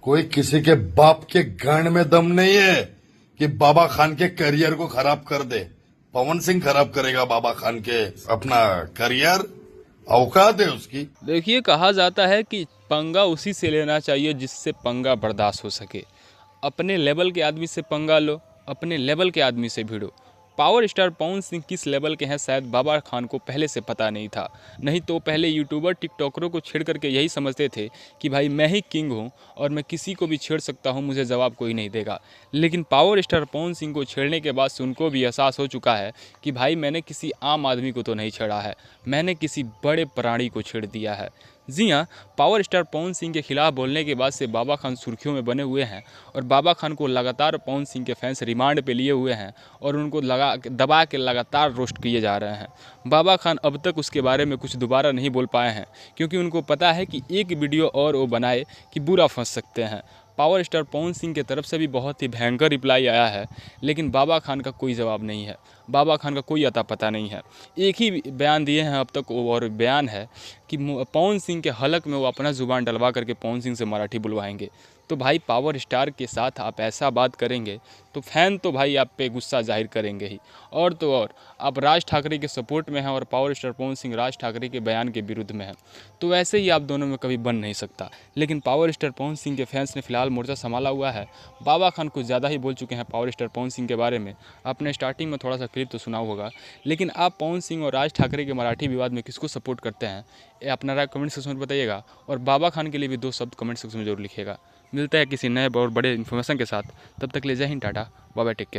कोई किसी के बाप के गांड में दम नहीं है कि बाबा खान के करियर को खराब कर दे। पवन सिंह खराब करेगा बाबा खान के अपना करियर? औकात है उसकी? देखिए, कहा जाता है कि पंगा उसी से लेना चाहिए जिससे पंगा बर्दाश्त हो सके। अपने लेवल के आदमी से पंगा लो, अपने लेवल के आदमी से भिड़ो। पावर स्टार पवन सिंह किस लेवल के हैं शायद बाबा खान को पहले से पता नहीं था। नहीं तो पहले यूट्यूबर टिकटॉकरों को छेड़ करके यही समझते थे कि भाई मैं ही किंग हूँ और मैं किसी को भी छेड़ सकता हूँ, मुझे जवाब कोई नहीं देगा। लेकिन पावर स्टार पवन सिंह को छेड़ने के बाद से उनको भी एहसास हो चुका है कि भाई मैंने किसी आम आदमी को तो नहीं छेड़ा है, मैंने किसी बड़े प्राणी को छेड़ दिया है। जी हाँ, पावर स्टार पवन सिंह के खिलाफ बोलने के बाद से बाबा खान सुर्खियों में बने हुए हैं और बाबा खान को लगातार पवन सिंह के फैंस रिमांड पे लिए हुए हैं और उनको दबा के लगातार रोस्ट किए जा रहे हैं। बाबा खान अब तक उसके बारे में कुछ दोबारा नहीं बोल पाए हैं क्योंकि उनको पता है कि एक वीडियो और वो बनाए कि बुरा फंस सकते हैं। पावर स्टार पवन सिंह की तरफ से भी बहुत ही भयंकर रिप्लाई आया है, लेकिन बाबा खान का कोई जवाब नहीं है, बाबा खान का कोई अता पता नहीं है। एक ही बयान दिए हैं अब तक, और बयान है कि पवन सिंह के हलक में वो अपना ज़ुबान डलवा करके पवन सिंह से मराठी बुलवाएंगे। तो भाई पावर स्टार के साथ आप ऐसा बात करेंगे तो फैन तो भाई आप पे गुस्सा जाहिर करेंगे ही। और तो और आप राज ठाकरे के सपोर्ट में हैं और पावर स्टार पवन सिंह राज ठाकरे के बयान के विरुद्ध में है, तो वैसे ही आप दोनों में कभी बन नहीं सकता। लेकिन पावर स्टार पवन सिंह के फैंस ने फिलहाल मोर्चा संभाला हुआ है। बाबा खान कुछ ज़्यादा ही बोल चुके हैं पावर स्टार पवन सिंह के बारे में। आपने स्टार्टिंग में थोड़ा सा क्लिप तो सुना होगा, लेकिन आप पवन सिंह और राज ठाकरे के मराठी विवाद में किसको सपोर्ट करते हैं, ये अपना राय कमेंट सेक्शन में बताइएगा। और बाबा खान के लिए भी 2 शब्द कमेंट सेक्शन में जरूर लिखिएगा। मिलता है किसी नए और बड़े इन्फॉर्मेशन के साथ, तब तक ले जय Hind, tata, bye bye, take care.